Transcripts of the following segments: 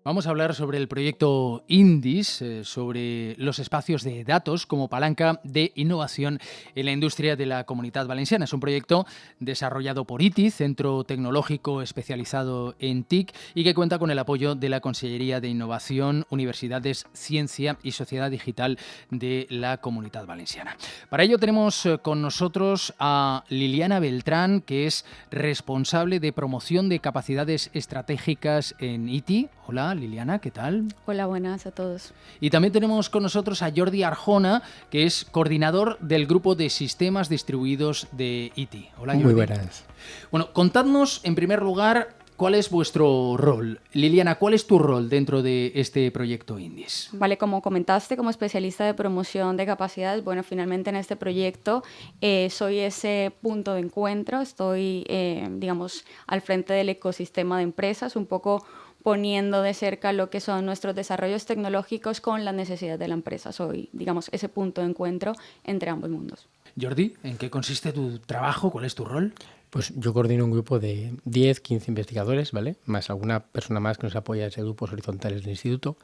Vamos a hablar sobre el proyecto INDIS, sobre los espacios de datos como palanca de innovación en la industria de la Comunitat Valenciana. Es un proyecto desarrollado por ITI, Centro Tecnológico Especializado en TIC, y que cuenta con el apoyo de la Consellería de Innovación, Universidades, Ciencia y Sociedad Digital de la Comunitat Valenciana. Para ello tenemos con nosotros a Liliana Beltrán, que es responsable de promoción de capacidades estratégicas en ITI. Hola, Liliana, ¿qué tal? Hola, buenas a todos. Y también tenemos con nosotros a Jordi Arjona, que es coordinador del grupo de sistemas distribuidos de ITI. Hola, Jordi. Muy buenas. Bueno, contadnos en primer lugar cuál es vuestro rol. Liliana, ¿cuál es tu rol dentro de este proyecto INDIS? Vale, como comentaste, como especialista de promoción de capacidades, bueno, finalmente en este proyecto soy ese punto de encuentro, estoy, digamos, al frente del ecosistema de empresas, un poco poniendo de cerca lo que son nuestros desarrollos tecnológicos con las necesidades de la empresa. Soy, digamos, ese punto de encuentro entre ambos mundos. Jordi, ¿en qué consiste tu trabajo? ¿Cuál es tu rol? Pues yo coordino un grupo de 10, 15 investigadores, ¿vale? Más alguna persona más que nos apoya en ese grupos horizontales del instituto,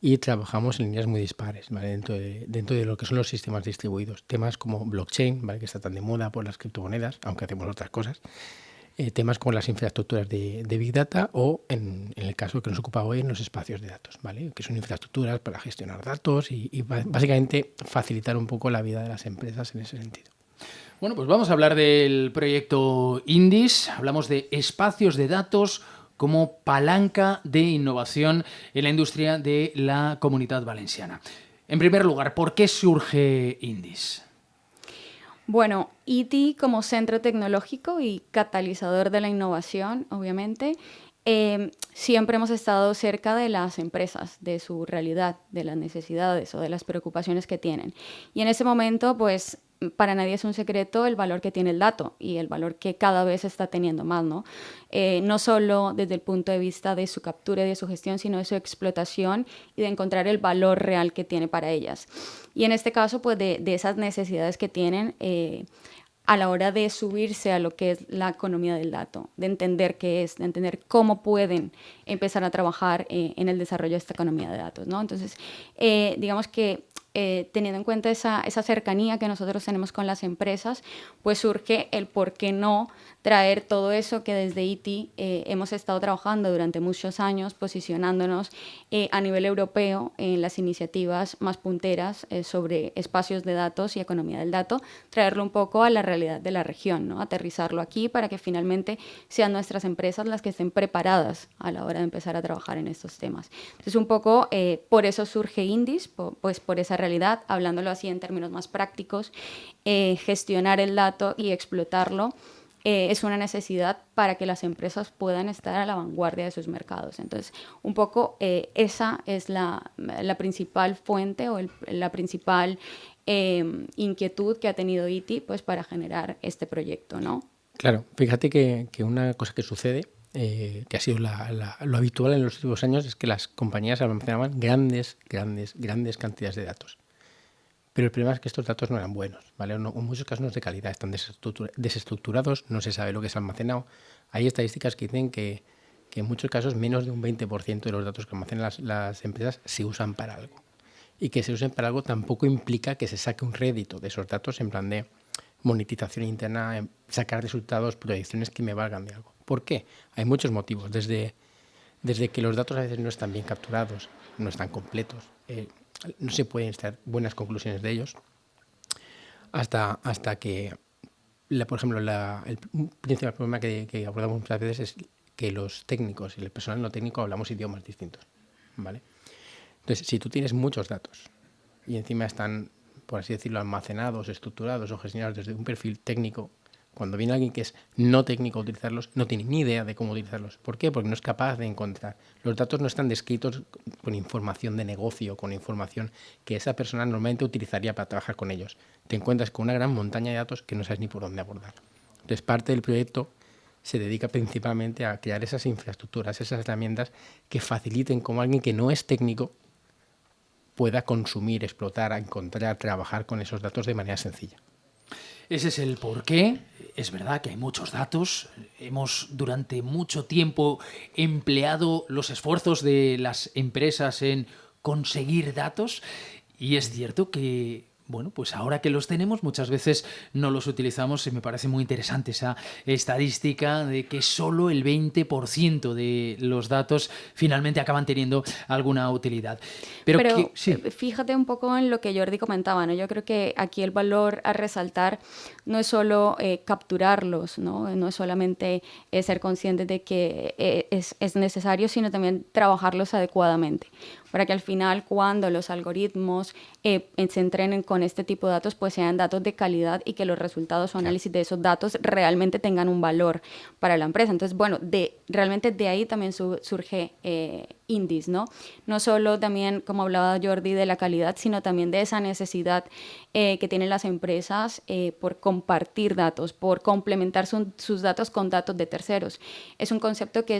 y trabajamos en líneas muy dispares, ¿vale? Dentro de lo que son los sistemas distribuidos. Temas como blockchain, ¿vale? Que está tan de moda por las criptomonedas, aunque hacemos otras cosas. Temas como las infraestructuras de Big Data o, en el caso que nos ocupa hoy, en los espacios de datos, ¿vale? Que son infraestructuras para gestionar datos y básicamente facilitar un poco la vida de las empresas en ese sentido. Bueno, pues vamos a hablar del proyecto INDIS. Hablamos de espacios de datos como palanca de innovación en la industria de la Comunitat Valenciana. En primer lugar, ¿por qué surge INDIS? Bueno, ITI como centro tecnológico y catalizador de la innovación, obviamente, siempre hemos estado cerca de las empresas, de su realidad, de las necesidades o de las preocupaciones que tienen. Y en ese momento, pues, para nadie es un secreto el valor que tiene el dato y el valor que cada vez está teniendo más, ¿no? No solo desde el punto de vista de su captura y de su gestión, sino de su explotación y de encontrar el valor real que tiene para ellas. Y en este caso, pues de esas necesidades que tienen a la hora de subirse a lo que es la economía del dato, de entender qué es, de entender cómo pueden empezar a trabajar en el desarrollo de esta economía de datos, ¿no? Entonces, digamos que teniendo en cuenta esa cercanía que nosotros tenemos con las empresas, pues surge el por qué no traer todo eso que desde ITI hemos estado trabajando durante muchos años, posicionándonos a nivel europeo en las iniciativas más punteras sobre espacios de datos y economía del dato, traerlo un poco a la realidad de la región, ¿no? Aterrizarlo aquí para que finalmente sean nuestras empresas las que estén preparadas a la hora de empezar a trabajar en estos temas. Entonces, un poco por eso surge INDIS, pues por esa realidad, hablándolo así en términos más prácticos, gestionar el dato y explotarlo es una necesidad para que las empresas puedan estar a la vanguardia de sus mercados. Entonces, un poco esa es la principal fuente o la principal inquietud que ha tenido ITI pues, para generar este proyecto, ¿no? Claro, fíjate que una cosa que sucede, que ha sido lo habitual en los últimos años, es que las compañías almacenaban grandes cantidades de datos. Pero el problema es que estos datos no eran buenos, ¿vale? En muchos casos no es de calidad, están desestructurados, no se sabe lo que es almacenado. Hay estadísticas que dicen que en muchos casos menos de un 20% de los datos que almacenan las empresas se usan para algo. Y que se usen para algo tampoco implica que se saque un rédito de esos datos en plan de monetización interna, sacar resultados, proyecciones que me valgan de algo. ¿Por qué? Hay muchos motivos, desde que los datos a veces no están bien capturados, no están completos, no se pueden extraer buenas conclusiones de ellos, hasta que, por ejemplo, el principal problema que abordamos muchas veces es que los técnicos y el personal no técnico hablamos idiomas distintos, ¿vale? Entonces, si tú tienes muchos datos y encima están, por así decirlo, almacenados, estructurados o gestionados desde un perfil técnico, cuando viene alguien que es no técnico a utilizarlos, no tiene ni idea de cómo utilizarlos. ¿Por qué? Porque no es capaz de encontrar. Los datos no están descritos con información de negocio, con información que esa persona normalmente utilizaría para trabajar con ellos. Te encuentras con una gran montaña de datos que no sabes ni por dónde abordar. Entonces, parte del proyecto se dedica principalmente a crear esas infraestructuras, esas herramientas que faciliten como alguien que no es técnico pueda consumir, explotar, encontrar, trabajar con esos datos de manera sencilla. Ese es el porqué. Es verdad que hay muchos datos. Hemos durante mucho tiempo empleado los esfuerzos de las empresas en conseguir datos y es cierto que, bueno, pues ahora que los tenemos muchas veces no los utilizamos y me parece muy interesante esa estadística de que solo el 20% de los datos finalmente acaban teniendo alguna utilidad. Pero sí. Fíjate un poco en lo que Jordi comentaba, ¿no? Yo creo que aquí el valor a resaltar no es solo capturarlos, ¿no? No es solamente ser conscientes de que es necesario, sino también trabajarlos adecuadamente, para que al final, cuando los algoritmos se entrenen con este tipo de datos, pues sean datos de calidad y que los resultados o análisis de esos datos realmente tengan un valor para la empresa. Entonces, bueno, realmente de ahí también surge Indis, ¿no? No solo también, como hablaba Jordi, de la calidad, sino también de esa necesidad que tienen las empresas por compartir datos, por complementar sus datos con datos de terceros. Es un concepto que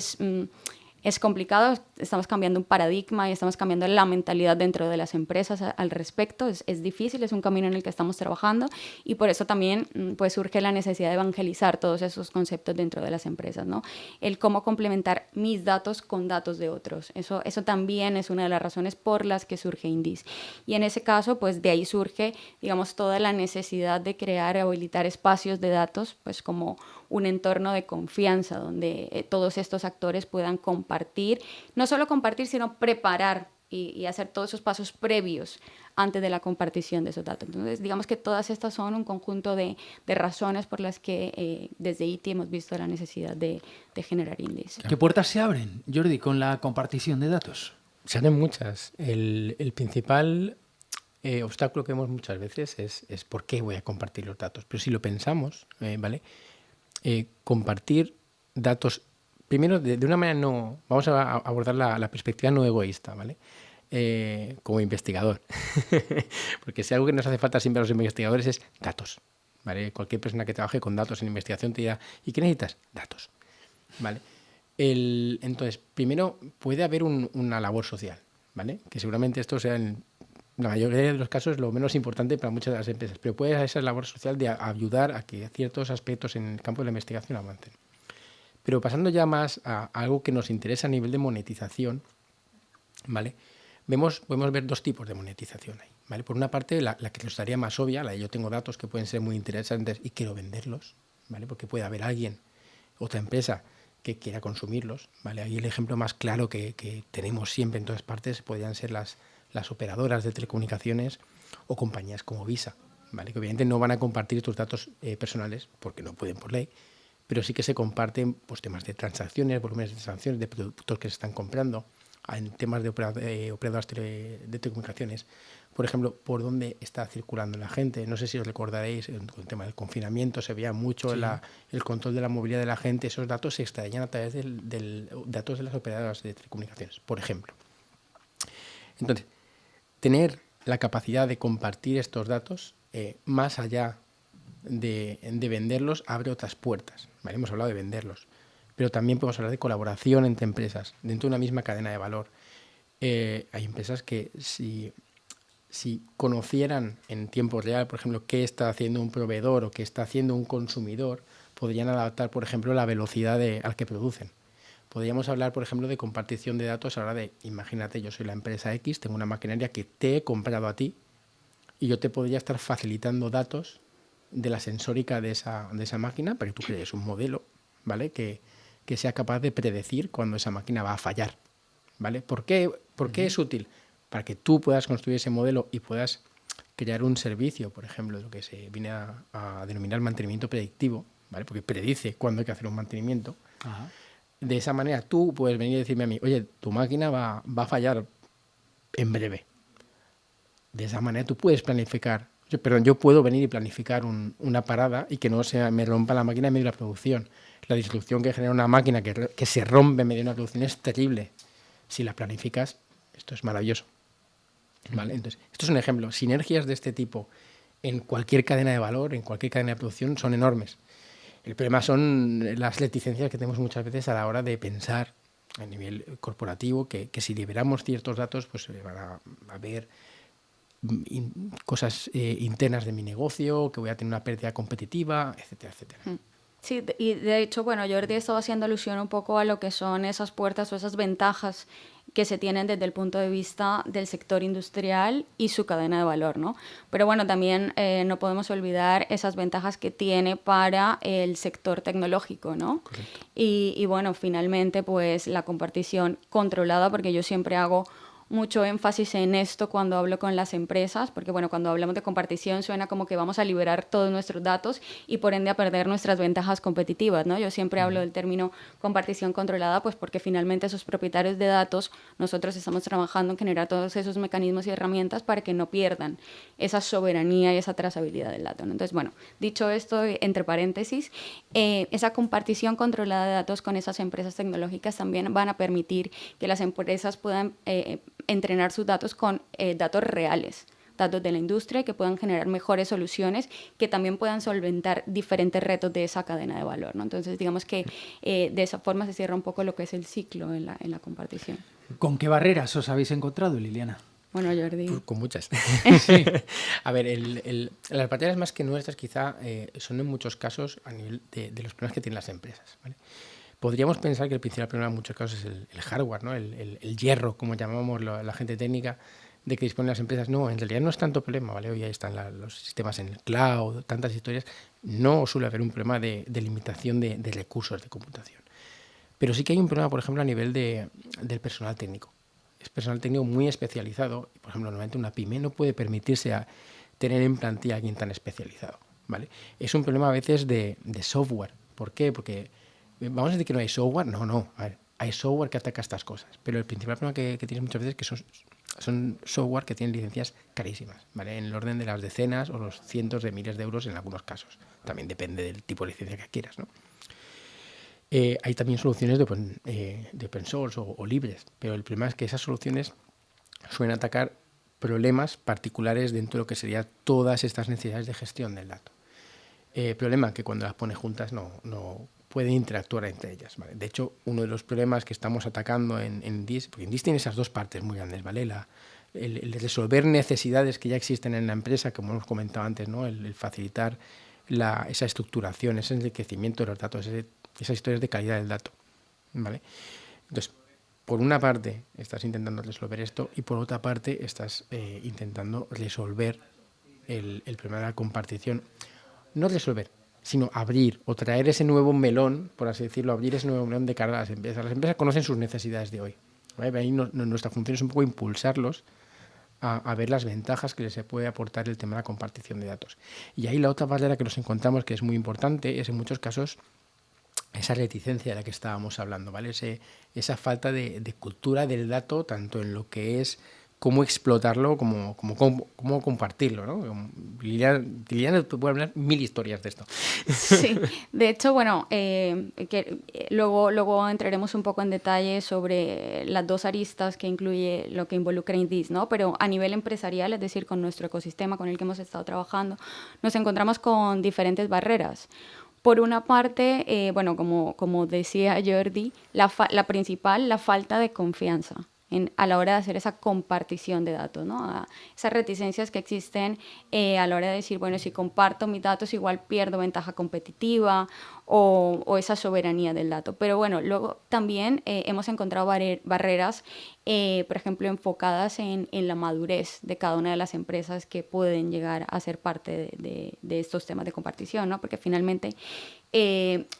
es complicado, estamos cambiando un paradigma y estamos cambiando la mentalidad dentro de las empresas al respecto. Es difícil, es un camino en el que estamos trabajando y por eso también pues surge la necesidad de evangelizar todos esos conceptos dentro de las empresas, ¿no? El cómo complementar mis datos con datos de otros. Eso también es una de las razones por las que surge Indis. Y en ese caso, pues de ahí surge, digamos, toda la necesidad de crear o habilitar espacios de datos, pues como un entorno de confianza donde todos estos actores puedan compartir, no solo compartir, sino preparar y hacer todos esos pasos previos antes de la compartición de esos datos. Entonces, digamos que todas estas son un conjunto de razones por las que desde ITI hemos visto la necesidad de generar Indis. ¿Qué puertas se abren, Jordi, con la compartición de datos? Se abren muchas. El principal obstáculo que vemos muchas veces es por qué voy a compartir los datos. Pero si lo pensamos, ¿vale? Compartir datos, primero de una manera no, vamos a abordar la perspectiva no egoísta, ¿vale? Como investigador, porque si algo que nos hace falta siempre a los investigadores es datos, ¿vale? Cualquier persona que trabaje con datos en investigación te dirá, ¿y qué necesitas? Datos, ¿vale? Entonces, primero puede haber una labor social, ¿vale? Que seguramente esto sea en la mayoría de los casos lo menos importante para muchas de las empresas, pero puede haber esa labor social de ayudar a que ciertos aspectos en el campo de la investigación avancen. Pero pasando ya más a algo que nos interesa a nivel de monetización, ¿vale? Podemos ver dos tipos de monetización ahí, ¿vale? Por una parte, la que nos estaría más obvia, la de yo tengo datos que pueden ser muy interesantes y quiero venderlos, ¿vale? Porque puede haber alguien, otra empresa, que quiera consumirlos, ¿vale? Ahí el ejemplo más claro que tenemos siempre en todas partes podrían ser las operadoras de telecomunicaciones o compañías como Visa, ¿vale? Que obviamente no van a compartir tus datos personales porque no pueden por ley, pero sí que se comparten pues, temas de transacciones, volúmenes de transacciones, de productos que se están comprando, en temas de operadoras de telecomunicaciones. Por ejemplo, por dónde está circulando la gente. No sé si os recordaréis, con el tema del confinamiento se veía mucho el control de la movilidad de la gente. Esos datos se extraían a través de datos de las operadoras de telecomunicaciones, por ejemplo. Entonces, tener la capacidad de compartir estos datos, más allá de venderlos, abre otras puertas, ¿vale? Hemos hablado de venderlos, pero también podemos hablar de colaboración entre empresas, dentro de una misma cadena de valor. Hay empresas que si conocieran en tiempo real, por ejemplo, qué está haciendo un proveedor o qué está haciendo un consumidor, podrían adaptar, por ejemplo, la velocidad al que producen. Podríamos hablar, por ejemplo, de compartición de datos a la hora de, imagínate, yo soy la empresa X, tengo una maquinaria que te he comprado a ti y yo te podría estar facilitando datos de la sensórica de esa máquina para que tú crees un modelo, ¿vale? Que sea capaz de predecir cuando esa máquina va a fallar, ¿vale? ¿Por qué es útil? Para que tú puedas construir ese modelo y puedas crear un servicio, por ejemplo, lo que se viene a denominar mantenimiento predictivo, ¿vale? Porque predice cuándo hay que hacer un mantenimiento. Ajá. De esa manera tú puedes venir y decirme a mí, oye, tu máquina va a fallar en breve. De esa manera tú puedes planificar, yo puedo venir y planificar una parada y que no me rompa la máquina en medio de la producción. La disrupción que genera una máquina que se rompe en medio de una producción es terrible. Si la planificas, esto es maravilloso, ¿vale? Entonces, esto es un ejemplo. Sinergias de este tipo en cualquier cadena de valor, en cualquier cadena de producción, son enormes. El problema son las reticencias que tenemos muchas veces a la hora de pensar a nivel corporativo que si liberamos ciertos datos, pues van a haber cosas internas de mi negocio, que voy a tener una pérdida competitiva, etcétera, etcétera. Sí, y de hecho, bueno, Jordi estaba haciendo alusión un poco a lo que son esas puertas o esas ventajas que se tienen desde el punto de vista del sector industrial y su cadena de valor, ¿no? Pero bueno, también no podemos olvidar esas ventajas que tiene para el sector tecnológico, ¿no? Y bueno, finalmente, pues la compartición controlada, porque yo siempre hago mucho énfasis en esto cuando hablo con las empresas, porque bueno, cuando hablamos de compartición suena como que vamos a liberar todos nuestros datos y por ende a perder nuestras ventajas competitivas, ¿no? Yo siempre hablo del término compartición controlada, pues porque finalmente esos propietarios de datos, nosotros estamos trabajando en generar todos esos mecanismos y herramientas para que no pierdan esa soberanía y esa trazabilidad del dato, ¿no? Entonces, bueno, dicho esto, entre paréntesis, esa compartición controlada de datos con esas empresas tecnológicas también van a permitir que las empresas puedan entrenar sus datos con datos reales, datos de la industria que puedan generar mejores soluciones, que también puedan solventar diferentes retos de esa cadena de valor, ¿no? Entonces, digamos que de esa forma se cierra un poco lo que es el ciclo en la compartición. ¿Con qué barreras os habéis encontrado, Liliana? Bueno, Jordi. Pues con muchas. Sí. A ver, las barreras más que nuestras quizá son en muchos casos a nivel de los problemas que tienen las empresas, ¿vale? Podríamos pensar que el principal problema en muchos casos es el hardware, ¿no? El hierro, como llamamos la gente técnica, de que disponen las empresas. No, en realidad no es tanto problema, ¿vale? Hoy ahí están los sistemas en el cloud, tantas historias. No suele haber un problema de limitación de recursos de computación. Pero sí que hay un problema, por ejemplo, a nivel del personal técnico. Es personal técnico muy especializado. Por ejemplo, normalmente una pyme no puede permitirse tener en plantilla a alguien tan especializado, ¿vale? Es un problema a veces de software. ¿Por qué? Porque vamos a decir que no hay software. No. A ver, hay software que ataca estas cosas. Pero el principal problema que tienes muchas veces es que son software que tienen licencias carísimas, ¿vale? En el orden de las decenas o los cientos de miles de euros en algunos casos. También depende del tipo de licencia que quieras, ¿no? Hay también soluciones de open source o libres, pero el problema es que esas soluciones suelen atacar problemas particulares dentro de lo que serían todas estas necesidades de gestión del dato. Problema que cuando las pones juntas no pueden interactuar entre ellas, ¿vale? De hecho, uno de los problemas que estamos atacando en DIS, porque en DIS tiene esas dos partes muy grandes, ¿vale? El resolver necesidades que ya existen en la empresa, como hemos comentado antes, ¿no? El facilitar esa estructuración, ese enriquecimiento de los datos, esas historias de calidad del dato, ¿vale? Entonces, por una parte estás intentando resolver esto y por otra parte estás intentando resolver el problema de la compartición. No resolver, sino abrir o traer ese nuevo melón, por así decirlo, abrir ese nuevo melón de cara a las empresas. Las empresas conocen sus necesidades de hoy, ¿vale? Ahí nuestra función es un poco impulsarlos a ver las ventajas que les puede aportar el tema de la compartición de datos. Y ahí la otra barrera que nos encontramos, que es muy importante, es en muchos casos esa reticencia de la que estábamos hablando, ¿vale? Esa falta de cultura del dato, tanto en lo que es cómo explotarlo, como compartirlo, ¿no? Liliana puede hablar 1000 historias de esto. Sí, de hecho, bueno, luego entraremos un poco en detalle sobre las dos aristas que incluye lo que involucra INDIS, ¿no? Pero a nivel empresarial, es decir, con nuestro ecosistema con el que hemos estado trabajando, nos encontramos con diferentes barreras. Por una parte, bueno, como decía Jordi, la principal, la falta de confianza a la hora de hacer esa compartición de datos, ¿no? Esas reticencias que existen a la hora de decir, bueno, si comparto mis datos igual pierdo ventaja competitiva o esa soberanía del dato. Pero bueno, luego también hemos encontrado barreras, por ejemplo, enfocadas en la madurez de cada una de las empresas que pueden llegar a ser parte de estos temas de compartición, ¿no? Porque finalmente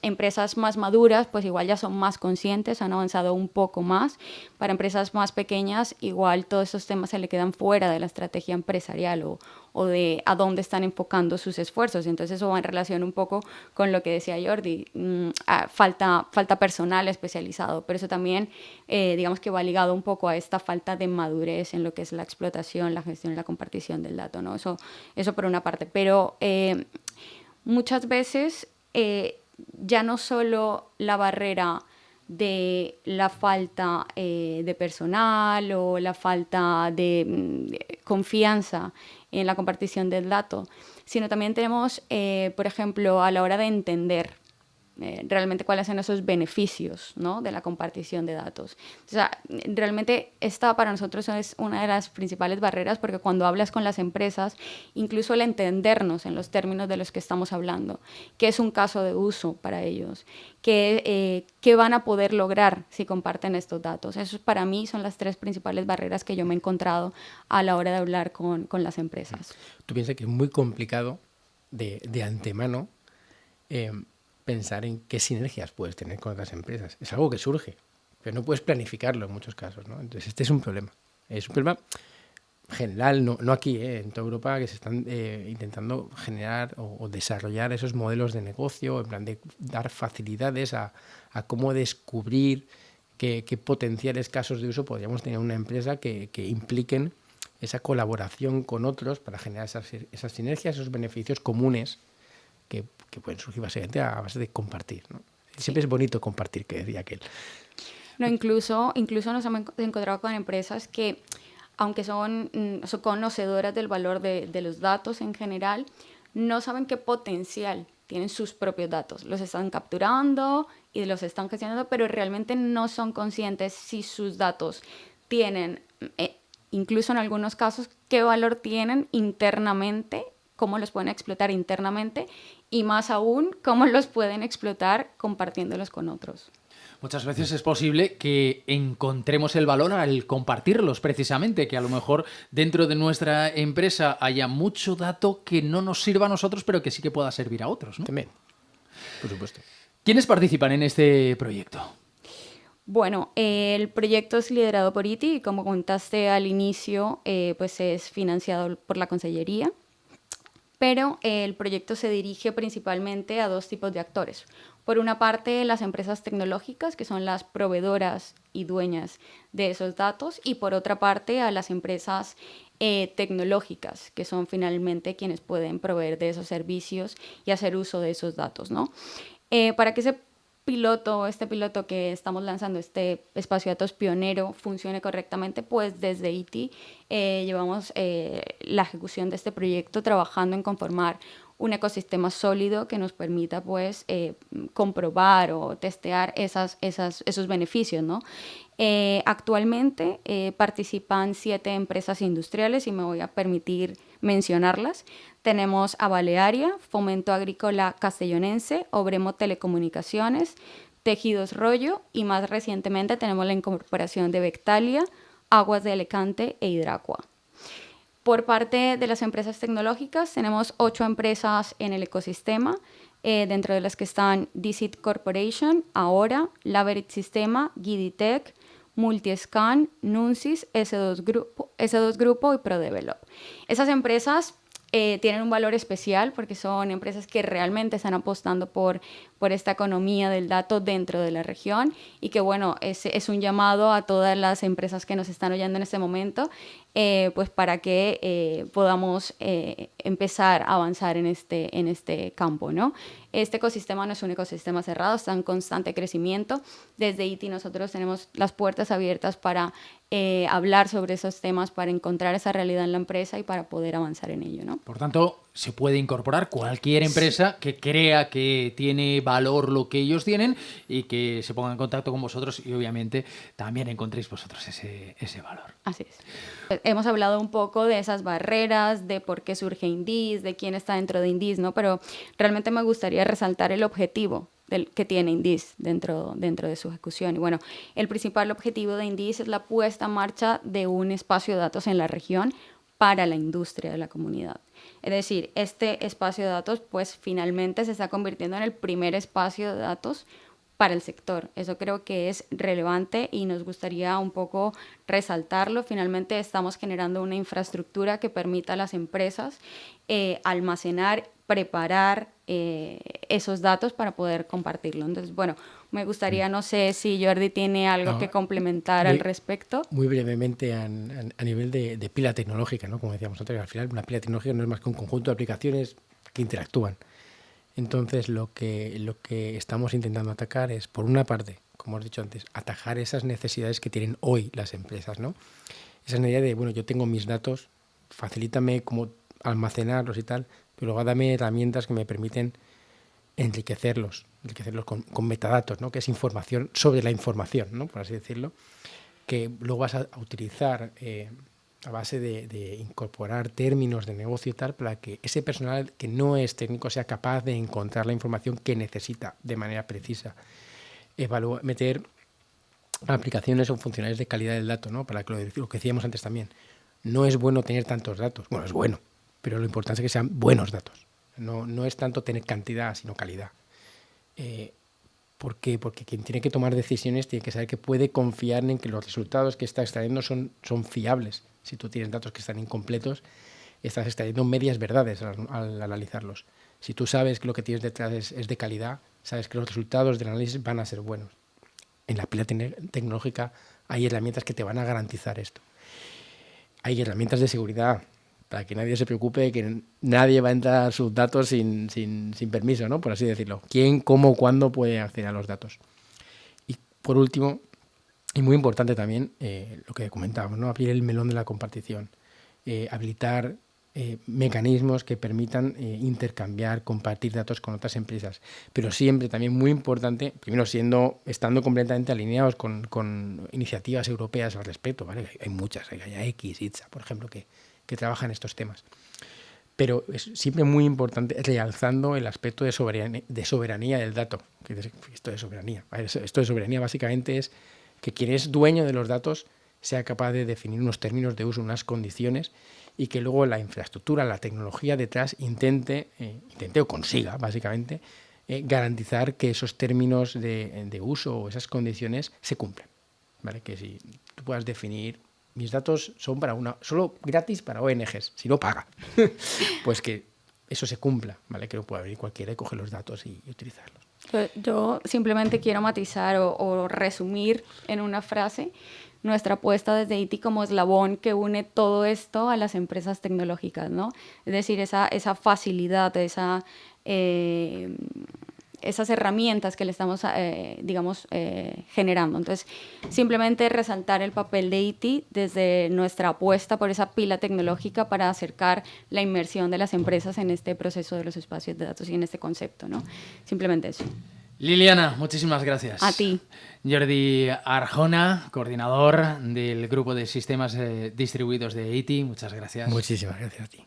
empresas más maduras pues igual ya son más conscientes, han avanzado un poco más. Para empresas más pequeñas igual todos estos temas se le quedan fuera de la estrategia empresarial o de a dónde están enfocando sus esfuerzos. Entonces eso va en relación un poco con lo que decía Jordi, falta personal especializado, pero eso también digamos que va ligado un poco a esta falta de madurez en lo que es la explotación, la gestión y la compartición del dato, ¿no? Eso por una parte, pero muchas veces ya no solo la barrera de la falta de personal o la falta de confianza en la compartición del dato, sino también tenemos, por ejemplo, a la hora de entender realmente cuáles son esos beneficios, ¿no?, de la compartición de datos. O sea, realmente esta para nosotros es una de las principales barreras, porque cuando hablas con las empresas, incluso el entendernos en los términos de los que estamos hablando, qué es un caso de uso para ellos, qué van a poder lograr si comparten estos datos. Eso para mí son las 3 principales barreras que yo me he encontrado a la hora de hablar con las empresas. Tú piensas que es muy complicado de antemano pensar en qué sinergias puedes tener con otras empresas. Es algo que surge, pero no puedes planificarlo en muchos casos, ¿no? Entonces este es un problema. Es un problema general, no aquí, en toda Europa, que se están intentando generar o desarrollar esos modelos de negocio, en plan de dar facilidades a cómo descubrir qué potenciales casos de uso podríamos tener en una empresa que impliquen esa colaboración con otros para generar esas sinergias, esos beneficios comunes que pueden surgir básicamente a base de compartir, ¿no? Siempre es bonito compartir, que decía aquel. No, incluso nos hemos encontrado con empresas que, aunque son conocedoras del valor de los datos en general, no saben qué potencial tienen sus propios datos. Los están capturando y los están gestionando, pero realmente no son conscientes si sus datos tienen, incluso en algunos casos, qué valor tienen internamente, cómo los pueden explotar internamente y más aún, cómo los pueden explotar compartiéndolos con otros. Muchas veces es posible que encontremos el valor al compartirlos, precisamente, que a lo mejor dentro de nuestra empresa haya mucho dato que no nos sirva a nosotros, pero que sí que pueda servir a otros, ¿no? También, por supuesto. ¿Quiénes participan en este proyecto? Bueno, el proyecto es liderado por ITI y como contaste al inicio, pues es financiado por la Consellería, pero el proyecto se dirige principalmente a 2 tipos de actores. Por una parte, las empresas tecnológicas, que son las proveedoras y dueñas de esos datos, y por otra parte, a las empresas tecnológicas, que son finalmente quienes pueden proveer de esos servicios y hacer uso de esos datos, ¿no? Para que este piloto que estamos lanzando, este espacio de datos pionero, funcione correctamente, pues desde ITI llevamos la ejecución de este proyecto trabajando en conformar un ecosistema sólido que nos permita pues comprobar o testear esos beneficios, ¿no? Actualmente participan 7 empresas industriales y me voy a permitir mencionarlas. Tenemos a Balearia, Fomento Agrícola Castellonense, Obremo Telecomunicaciones, Tejidos Rollo y más recientemente tenemos la incorporación de Bectalia, Aguas de Alicante e Hidracua. Por parte de las empresas tecnológicas tenemos 8 empresas en el ecosistema, dentro de las que están Dicit Corporation, Ahora, Laverit Sistema, Giditech, Multiscan, Nuncis, S2 Grupo y ProDevelop. Esas empresas tienen un valor especial porque son empresas que realmente están apostando por esta economía del dato dentro de la región y que bueno, es un llamado a todas las empresas que nos están oyendo en este momento pues para que podamos empezar a avanzar en este campo, ¿no? Este ecosistema no es un ecosistema cerrado, está en constante crecimiento. Desde ITI nosotros tenemos las puertas abiertas para hablar sobre esos temas, para encontrar esa realidad en la empresa y para poder avanzar en ello, ¿no? Por tanto, se puede incorporar cualquier empresa que crea que tiene valor lo que ellos tienen y que se ponga en contacto con vosotros y obviamente también encontréis vosotros ese valor. Así es. Hemos hablado un poco de esas barreras, de por qué surge Indies, de quién está dentro de Indies, ¿no? Pero realmente me gustaría resaltar el objetivo que tiene Indies dentro de su ejecución. Y bueno, el principal objetivo de Indies es la puesta en marcha de un espacio de datos en la región para la industria de la comunidad. Es decir, este espacio de datos pues finalmente se está convirtiendo en el primer espacio de datos para el sector. Eso creo que es relevante y nos gustaría un poco resaltarlo. Finalmente estamos generando una infraestructura que permita a las empresas almacenar, preparar esos datos para poder compartirlo. Entonces, bueno, me gustaría, no sé si Jordi tiene algo que complementar al respecto. Muy brevemente a nivel de pila tecnológica, ¿no? Como decíamos antes, al final una pila tecnológica no es más que un conjunto de aplicaciones que interactúan. Entonces, lo que estamos intentando atacar es, por una parte, como os he dicho antes, atajar esas necesidades que tienen hoy las empresas, ¿no? Esa necesidad de, bueno, yo tengo mis datos, facilítame cómo almacenarlos y tal, pero luego dame herramientas que me permiten enriquecerlos con metadatos, ¿no? Que es información sobre la información, ¿no? Por así decirlo, que luego vas a utilizar a base de incorporar términos de negocio y tal, para que ese personal que no es técnico sea capaz de encontrar la información que necesita de manera precisa. Meter aplicaciones o funcionalidades de calidad del dato, ¿no? Para que lo que decíamos antes también. No es bueno tener tantos datos. Bueno, es bueno, pero lo importante es que sean buenos datos. No es tanto tener cantidad, sino calidad. ¿Por qué? Porque quien tiene que tomar decisiones tiene que saber que puede confiar en que los resultados que está extrayendo son fiables. Si tú tienes datos que están incompletos, estás extrayendo medias verdades al analizarlos. Si tú sabes que lo que tienes detrás es de calidad, sabes que los resultados del análisis van a ser buenos. En la pila tecnológica hay herramientas que te van a garantizar esto. Hay herramientas de seguridad para que nadie se preocupe, que nadie va a entrar sus datos sin permiso, ¿no? Por así decirlo. ¿Quién, cómo, cuándo puede acceder a los datos? Y por último, y muy importante también, lo que comentábamos, ¿no? Abrir el melón de la compartición, habilitar mecanismos que permitan intercambiar, compartir datos con otras empresas, pero siempre también muy importante, primero estando completamente alineados con iniciativas europeas al respecto, ¿vale? Hay muchas, hay X, ITSA, por ejemplo, que trabajan estos temas. Pero es siempre muy importante realzando el aspecto de soberanía del dato. Esto de soberanía. Esto de soberanía básicamente es que quien es dueño de los datos sea capaz de definir unos términos de uso, unas condiciones, y que luego la infraestructura, la tecnología detrás intente o consiga, básicamente, garantizar que esos términos de uso o esas condiciones se cumplen, ¿vale? Que si tú puedas definir, mis datos son solo gratis para ONGs, si no paga, pues que eso se cumpla, ¿vale? Que no pueda venir cualquiera y coger los datos y utilizarlos. Yo simplemente quiero matizar o resumir en una frase nuestra apuesta desde ITI como eslabón que une todo esto a las empresas tecnológicas, ¿no? Es decir, esa facilidad, esas herramientas que le estamos, generando. Entonces, simplemente resaltar el papel de ITI desde nuestra apuesta por esa pila tecnológica para acercar la inmersión de las empresas en este proceso de los espacios de datos y en este concepto, ¿no? Simplemente eso. Liliana, muchísimas gracias. A ti. Jordi Arjona, coordinador del grupo de sistemas distribuidos de ITI, muchas gracias. Muchísimas gracias a ti.